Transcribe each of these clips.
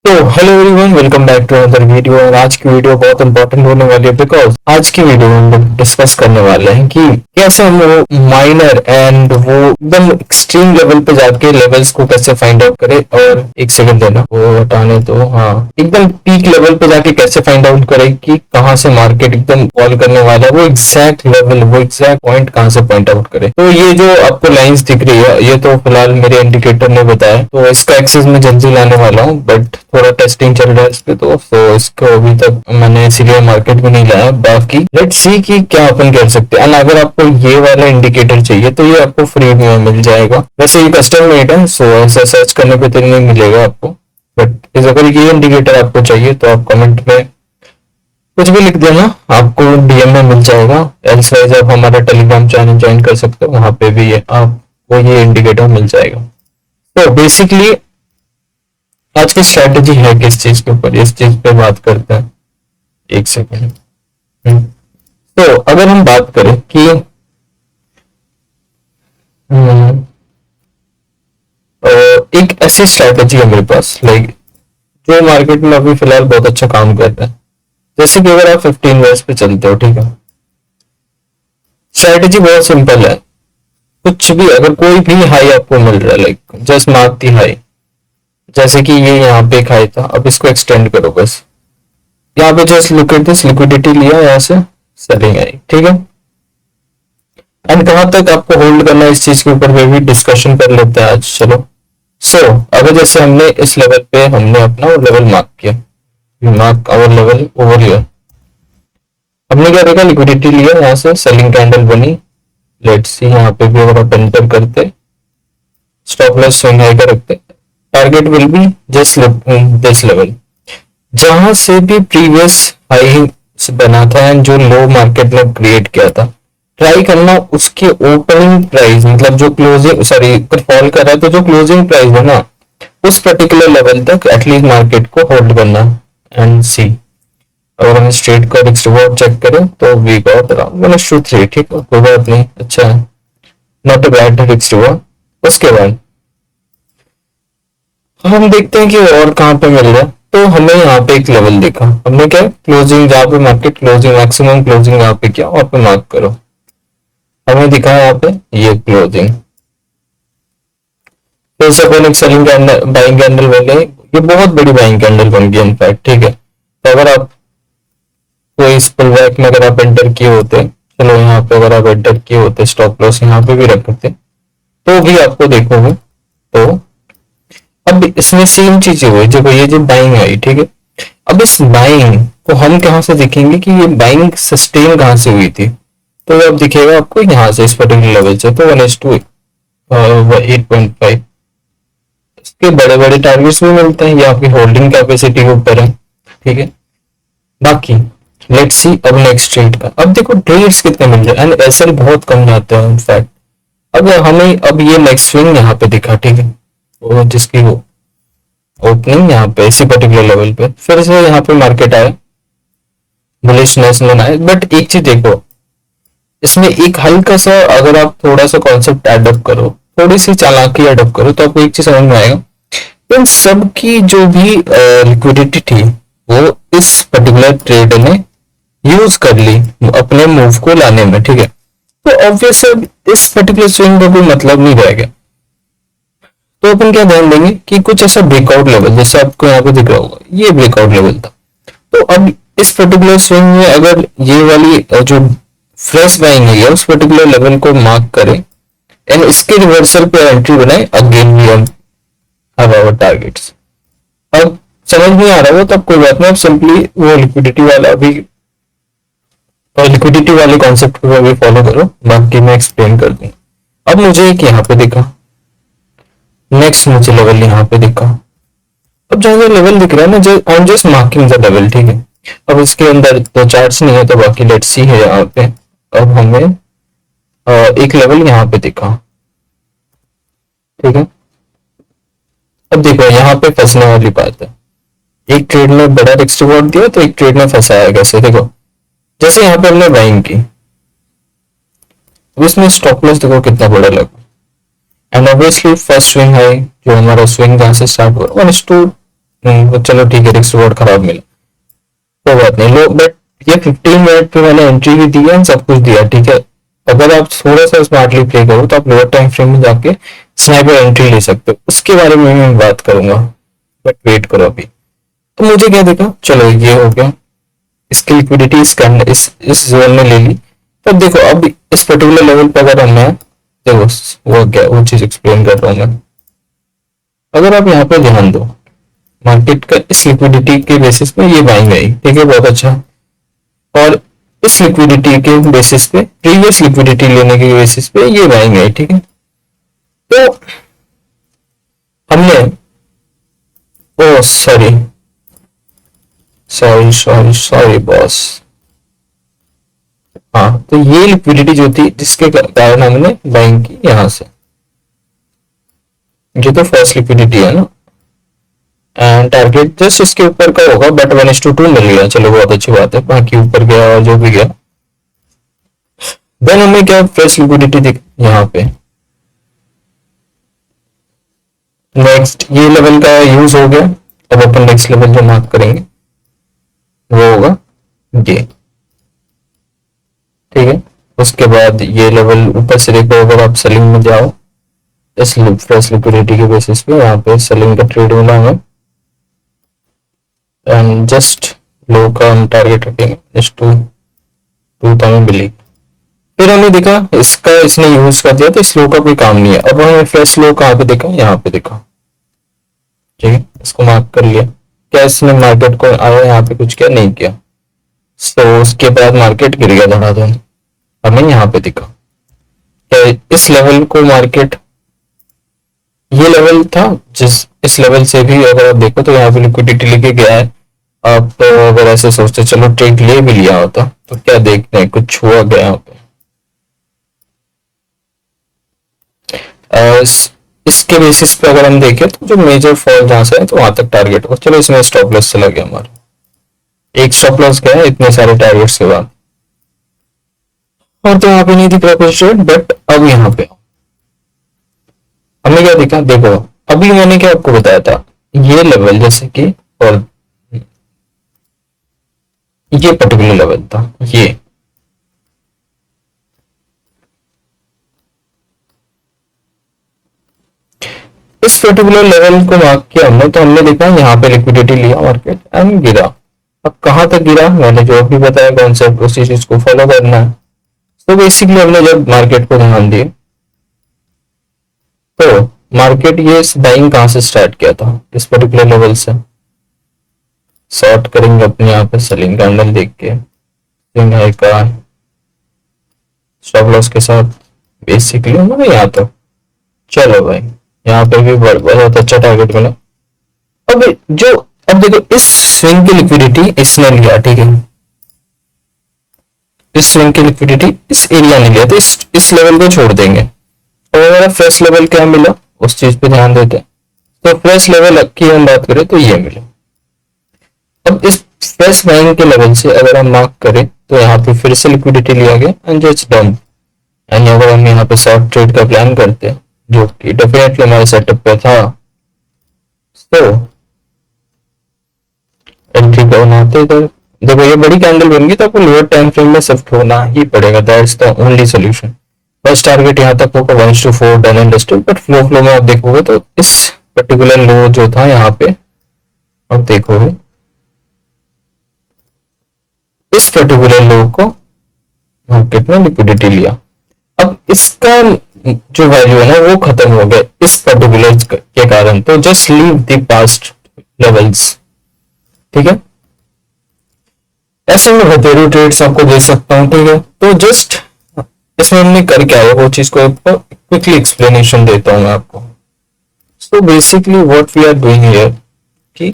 तो hello everyone, welcome back to another video. और आज की वीडियो बहुत इंपॉर्टेंट होने वाली है बिकॉज आज की वीडियो में हम लोग डिस्कस करने वाले हैं कि कैसे हम वो माइनर एंड वो एकदम एक्सट्रीम लेवल पे जाके लेवल्स को कैसे फाइंड आउट करें। और एक सेकंड देना, वो हटाने तो हाँ, एकदम पीक लेवल पे जाके कैसे फाइंड आउट करें कि कहाँ से मार्केट एकदम फॉल करने वाला है, वो एग्जैक्ट लेवल, वो एग्जैक्ट पॉइंट कहाँ से पॉइंट आउट करें। तो ये जो आपको लाइंस दिख रही है, ये तो फिलहाल मेरे इंडिकेटर ने बताया, तो इसका एक्सेस मैं जल्दी लाने वाला हूँ, बट थोड़ा टेस्टिंग चल रहा है इस पे। तो इसको अभी तक मैंने इसीलिए मार्केट में नहीं लाया। बाकी लेट्स सी कि क्या अपन कर सकते हैं। एंड अगर आपको ये वाला इंडिकेटर चाहिए तो ये आपको फ्री में मिल जाएगा। वैसे ये कस्टम मेड है, सो ऐसा सर्च करने पे तो नहीं मिलेगा आपको, बट अगर ये इंडिकेटर आपको चाहिए तो आप कमेंट में कुछ भी लिख देना, आपको डीएम में मिल जाएगा। एल्सवाइज आप हमारा टेलीग्राम चैनल ज्वाइन कर सकते हो, वहां पे भी आपको ये इंडिकेटर मिल जाएगा। तो बेसिकली आज की स्ट्रैटेजी है किस चीज के ऊपर, इस चीज पे बात करते हैं। एक सेकेंड। तो अगर हम बात करें कि एक ऐसी स्ट्रैटेजी है मेरे पास, लाइक जो मार्केट में अभी फिलहाल बहुत अच्छा काम कर रहा है। जैसे कि अगर आप 15 ईयर्स पे चलते हो, ठीक है, स्ट्रैटेजी बहुत सिंपल है। कुछ भी, अगर कोई भी हाई आपको मिल रहा है, like just mark the high, जैसे कि ये यहाँ पे एक हाई था, अब इसको एक्सटेंड करो बस। यहाँ पे just look at this, liquidity लिया, यहाँ से सेलिंग आई, ठीक है। एंड कहां तक आपको होल्ड करना है इस चीज के ऊपर भी डिस्कशन कर लेते हैं आज। चलो, अगर जैसे हमने इस लेवल पे हमने अपना लेवल मार्क किया, mark our level over here, हमने क्या देखा, लिक्विडिटी लिया, यहाँ से सेलिंग कैंडल बनी। लेट्स सी यहाँ पे भी अगर आप एंटर करते, स्टॉप लॉस स्विंग हाई का रखते, target will be just this level, जहां से भी प्रीवियस हाई बना था एंड जो लो मार्केट ने क्रिएट किया था, ट्राई करना उसके ओपनिंग प्राइस, मतलब जो क्लोजिंग, सॉरी अगर फॉल कर रहा है तो जो क्लोजिंग प्राइस है ना, उस पर्टिकुलर लेवल तक एटलीस्ट मार्केट को होल्ड करना। एंड सी, अगर हम स्ट्रेट का रिस्क रिवॉर्ड चेक करें तो वी गॉट अराउंड -3, ठीक है, कोई बात नहीं, अच्छा है, not a bad risk reward. उसके बाद हम देखते हैं कि और कहाँ पे मिल रहा है। तो हमें यहाँ पे एक लेवल देखा हमने, क्या क्लोजिंग, जहाँ पे मार्केट क्लोजिंग, मैक्सिमम क्लोजिंग यहाँ पे क्या, वहां पे मार्क करो। हमें दिखा है यहाँ पे ये क्लोजिंग, फिर से अपन एक सेलिंग कैंडल, बाइंग कैंडल बन गई, ये बहुत बड़ी बाइंग कैंडल बन गई इनफैक्ट, ठीक है। तो अगर आप कोई इस पुल बैक में अगर आप एंटर किए होते, चलो यहाँ पे अगर आप एंटर किए होते, स्टॉप लॉस यहाँ पे भी रखते तो भी आपको देखोगे। तो अब इसमें सेम चीजें हुई, देखो ये जो बाइंग आई, ठीक है, अब इस बाइंग को हम कहां से देखेंगे कि ये बाइंग सस्टेन कहां से हुई थी। तो अब दिखेगा आपको यहाँ से, इस पर्टिकुलर लेवल से, तो 1:8.5, इसके बड़े बड़े टारगेट्स भी मिलते हैं, ये आपकी होल्डिंग कैपेसिटी के ऊपर है, ठीक है। बाकी लेट्स सी अब नेक्स्ट ट्रेड का, अब देखो ट्रेड्स कितने मिल रहे हैं एंड एसएल बहुत कम जाते हैं इनफैक्ट। अब हमें अब ये नेक्स्ट स्विंग यहाँ पे दिखा, ठीक है, वो जिसकी वो ओपनिंग यहाँ पे इसी पर्टिकुलर लेवल पे, फिर से यहाँ पे मार्केट आया, बुलिशनेस में आए। बट एक चीज देखो, इसमें एक हल्का सा अगर आप थोड़ा सा कॉन्सेप्ट एडअप करो, थोड़ी सी चालाकी एडअप करो, तो आपको एक चीज समझ में आएगा, इन सब की जो भी लिक्विडिटी थी वो इस पर्टिकुलर ट्रेड ने यूज कर ली अपने मूव को लाने में, ठीक है। तो ऑब्वियस इस पर्टिकुलर स्विंग का कोई मतलब नहीं रहेगा। तो अपन क्या ध्यान देंगे कि कुछ ऐसा ब्रेकआउट लेवल, जैसे आपको यहाँ पे दिख रहा होगा, ये ब्रेकआउट लेवल था। तो अब इस पर्टिकुलर स्विंग में अगर ये वाली जो फ्रेश बाइंग है उस पर्टिकुलर लेवल को मार्क करें एंड इसके रिवर्सल पे एंट्री बनाए, again we have our targets. अब समझ नहीं आ रहा हो तो अब कोई बात नहीं, अब सिंपली वो लिक्विडिटी वाले कॉन्सेप्ट को भी फॉलो करो, बाकी मैं एक्सप्लेन कर दूँ। अब मुझे एक यहाँ पे दिखा, नेक्स्ट मुझे लेवल यहाँ पे दिखा, अब जो लेवल दिख रहा है ना, I am just marking the level, ठीक है। अब इसके अंदर तो चार्ट्स नहीं है, तो बाकी लेट्स सी है यहाँ पे। अब हमें एक लेवल यहाँ पे दिखा, ठीक है। अब देखो यहाँ पे फंसने वाली बात है, एक ट्रेड में बड़ा रिस्क रिवॉर्ड दिया तो एक ट्रेड में फंसाया कैसे, देखो जैसे यहाँ पे हमने बाइंग की, उसमें स्टॉप लॉस देखो कितना बड़ा लगा। एंड ऑब्वियसली फर्स्ट स्विंग है जो हमारा स्विंग जहां से स्टार्ट हुआ 1:2 चलो ठीक है, रिस्क रिवॉर्ड खराब मिला, कोई बात नहीं लो, बट ये 15 मिनट पे मैंने एंट्री भी दी है, सब कुछ दिया, ठीक है। अगर आप थोड़ा सा स्मार्टली प्ले करो तो आप लोअर टाइम फ्रेम में जाके स्नाइपर एंट्री ले सकते हो, उसके बारे में मैं बात करूंगा, बट वेट करो अभी। तो मुझे क्या देखा, चलो ये हो गया, इसकी लिक्विडिटी इस जोन में ले ली। तब देखो अब इस पर्टिकुलर लेवल पर अगर मैं देखो, वो क्या वो चीज एक्सप्लेन कर रहा हूँ मैं। अगर आप यहाँ पे ध्यान दो, मार्केट का इस लिक्विडिटी के बेसिस पे ये बाइंग आई, ठीक है, बहुत अच्छा। और इस लिक्विडिटी के बेसिस पे, प्रीवियस लिक्विडिटी लेने के बेसिस पे ये बाइंग आई, ठीक है। तो हमने, oh sorry sorry sorry sorry boss, हाँ, तो ये लिक्विडिटी जो थी जिसके कारण हमने बाइंग की यहां से, ये तो फर्स्ट लिक्विडिटी है ना, एंड टारगेट जस्ट इसके ऊपर का होगा, बट 1:2 मिल गया, चलो बहुत अच्छी बात है, बाकी ऊपर गया और जो भी गया। देन हमें क्या फ्रेश लिक्विडिटी दिख यहाँ पे, नेक्स्ट ये लेवल का यूज हो गया। अब अपन नेक्स्ट लेवल जो मार्क करेंगे वो होगा ये, ठीक है। उसके बाद ये लेवल ऊपर से देखो, अगर आप सेलिंग में जाओ इस फ्रेश लिक्विडिटी के बेसिस पे, यहाँ पे सेलिंग का ट्रेड मिला हमें, एंड जस्ट लो का हम टारगेट रखेंगे, जस्ट टू हमें मिली। फिर हमने देखा इसका इसने यूज कर दिया, तो इस लो का कोई काम नहीं है। अब हमें फ्रेश लो कहाँ पे देखा, यहाँ पे देखा, ठीक है, इसको मार्क कर लिया। क्या इसने मार्केट को आया यहाँ पे कुछ किया, नहीं किया, तो उसके बाद मार्केट गिर गया धड़ाधड़, हमें यहाँ पे दिखा। क्या इस लेवल को मार्केट, ये लेवल था जिस, इस लेवल से भी अगर आप देखो तो यहाँ पे लिक्विडिटी लेके गया है। आप तो अगर ऐसे सोचते चलो ट्रेड ले भी लिया होता, तो क्या देखते हैं कुछ हुआ गया यहाँ पे। इसके बेसिस पे अगर हम देखें तो जो मेजर फॉल जहां से है तो वहां तक टारगेट हो, चलो इसमें स्टॉप लॉस चला गया हमारा, एक स्टॉप लॉस गया इतने सारे टारगेट्स के बाद, और तो यहाँ पे नहीं दिख रहा कुछ ट्रेड। बट अब यहाँ पे हमने क्या देखा, देखो अभी मैंने क्या आपको बताया था, ये लेवल जैसे कि, और ये पर्टिकुलर लेवल था, ये इस पर्टिकुलर लेवल को मार्क किया हमने, तो हमने देखा यहाँ पे लिक्विडिटी लिया मार्केट एंड गिरा। अब कहां तक गिरा, मैंने जो अभी बताया कॉन्सेप्ट, उसी चीज को फॉलो करना है। तो बेसिकली हमने जब मार्केट को ध्यान दिए तो मार्केट ये बाइंग कहां से स्टार्ट किया था, इस पर्टिकुलर लेवल से। शॉर्ट करेंगे अपने यहाँ पे सेलिंग कैंडल देख के, हाई का स्टॉप लॉस के साथ, बेसिकली हमारे यहाँ तो चलो भाई, यहाँ पे भी बहुत अच्छा टारगेट मिला। अब जो, अब देखो इस स्विंग की लिक्विडिटी इसने लिया, ठीक है, इस स्विंग की लिक्विडिटी इस एरिया ने लिया, तो इस लेवल को छोड़ देंगे। और हमारा फ्रेश लेवल क्या मिला, उस चीज पे ध्यान देते हैं। तो फ्रेश लेवल की हम बात करें तो ये मिला। अब इस फ्रेश बाइंग के लेवल से अगर हम मार्क करें तो यहाँ पे फिर से लिक्विडिटी लिया गया एंड जस्ट डंप, एंड अगर हम यहाँ पे शॉर्ट ट्रेड का प्लान करते हैं जो कि डेफिनेटली हमारे सेटअप पे था, तो एंट्री बनाते तो देखो ये बड़ी कैंडल बन गई, तो आपको लोअर टाइम फ्रेम में शिफ्ट होना ही पड़ेगा, that's the only solution. First target यहाँ तक होगा 1:4 done and dusted, but flow में आप देखोगे तो इस पर्टिकुलर लो जो था यहाँ पे, आप देखोगे इस पर्टिकुलर लो को मार्केट में लिक्विडिटी लिया। अब इसका जो वैल्यू है ना वो खत्म हो गया इस पर्टिकुलर के कारण, तो just leave the past levels, ठीक है। ऐसे में बतेरी ट्रेड्स आपको दे सकता हूं, ठीक है। तो जस्ट इसमें हमने कर क्या है वो चीज को क्विकली एक्सप्लेनेशन देता हूं मैं आपको। So basically what we are doing here कि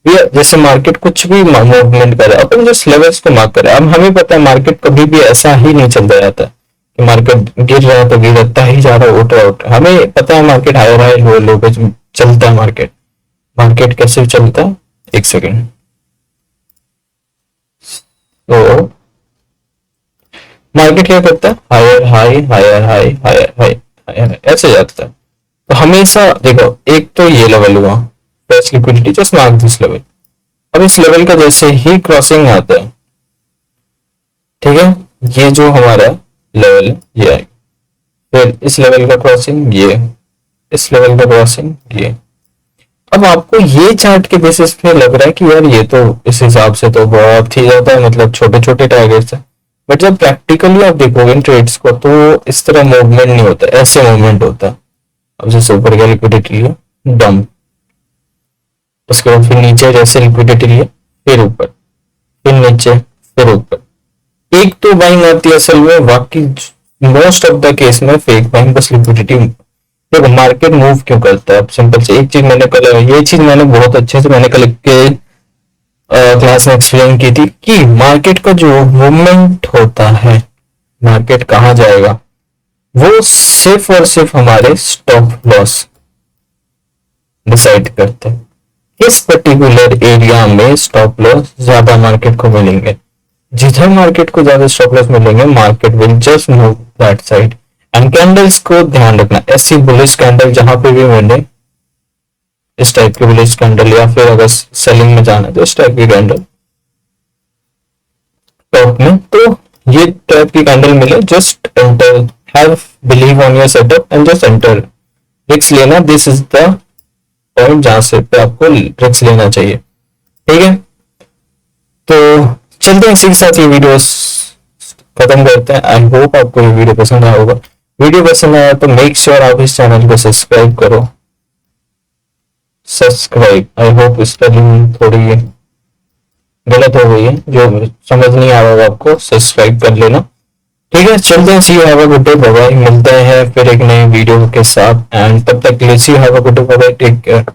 जैसे मार्केट कुछ भी मूवमेंट करे, अपन जस्ट लेवल्स को मार्क करें। अब हमें पता है मार्केट कभी भी ऐसा ही नहीं चलता जाता कि मार्केट गिर रहा है तो गिरता ही जा रहा है, उठ रहा है। हमें पता है मार्केट हायर हाई लो लो पे चलता है। मार्केट मार्केट कैसे चलता है, एक सेकेंड। तो मार्केट क्या करता है, higher high higher high higher high higher, ऐसे जाता है। तो हमेशा देखो एक तो ये लेवल हुआ, fresh liquidity, just mark this level. अब इस लेवल का जैसे ही क्रॉसिंग आता है, ठीक है, ये जो हमारा लेवल है ये आएगा, फिर इस लेवल का क्रॉसिंग ये, इस लेवल का क्रॉसिंग ये। अब आपको ये चार्ट के बेसिस पे लग रहा है कि यार ये तो इस हिसाब से तो बहुत ही ज्यादा मतलब छोटे छोटे टारगेट्स है, बट जब प्रैक्टिकली आप देखोगे इन ट्रेड्स को तो इस तरह मूवमेंट नहीं होता, ऐसे मूवमेंट होता है। अब जैसे ऊपर का लिक्विडिटी लिया, डंप, उसके बाद फिर नीचे जैसे लिक्विडिटी लिया, फिर ऊपर, फिर नीचे, फिर ऊपर। एक तो बाइंग आती है असल में, बाकी मोस्ट ऑफ द केस में फेक बाइंग, बस लिक्विडिटी। देखो मार्केट मूव क्यों करता है, अब सिंपल से एक चीज मैंने कल, ये चीज मैंने बहुत अच्छे से मैंने कल के क्लास में एक्सप्लेन की थी कि मार्केट का जो मूवमेंट होता है, मार्केट कहाँ जाएगा, वो सिर्फ और सिर्फ हमारे स्टॉप लॉस डिसाइड करते हैं। किस पर्टिकुलर एरिया में स्टॉप लॉस ज्यादा मार्केट को मिलेंगे, जिधर मार्केट को ज्यादा स्टॉप लॉस मिलेंगे market will just move that side. And candles को ध्यान रखना, ऐसी बुलिश कैंडल जहां पे भी मिले, इस टाइप की बुलिश कैंडल, या फिर अगर सेलिंग में जाना है तो इस टाइप की कैंडल टॉप में, तो ये टाइप की कैंडल मिले, just enter, have believe on your setup and just enter. Risk लेना, दिस इज द पॉइंट जहां से पे आपको रिस्क लेना चाहिए, ठीक है। तो चलते हैं, इसी के साथ ये वीडियो खत्म करते हैं। आई होप आपको ये वीडियो पसंद आया होगा। वीडियो पसंद आया तो मेक श्योर आप इस चैनल को सब्सक्राइब करो, सब्सक्राइब। आई होप स्पेलिंग थोड़ी गलत हो गई है, जो समझ नहीं आ रहा होगा आपको सब्सक्राइब कर लेना, ठीक है। चलते हैं, see you have a good day, bye bye. मिलते हैं फिर एक नई वीडियो के साथ, एंड तब तक के लिए see you have a good day, bye bye, take care.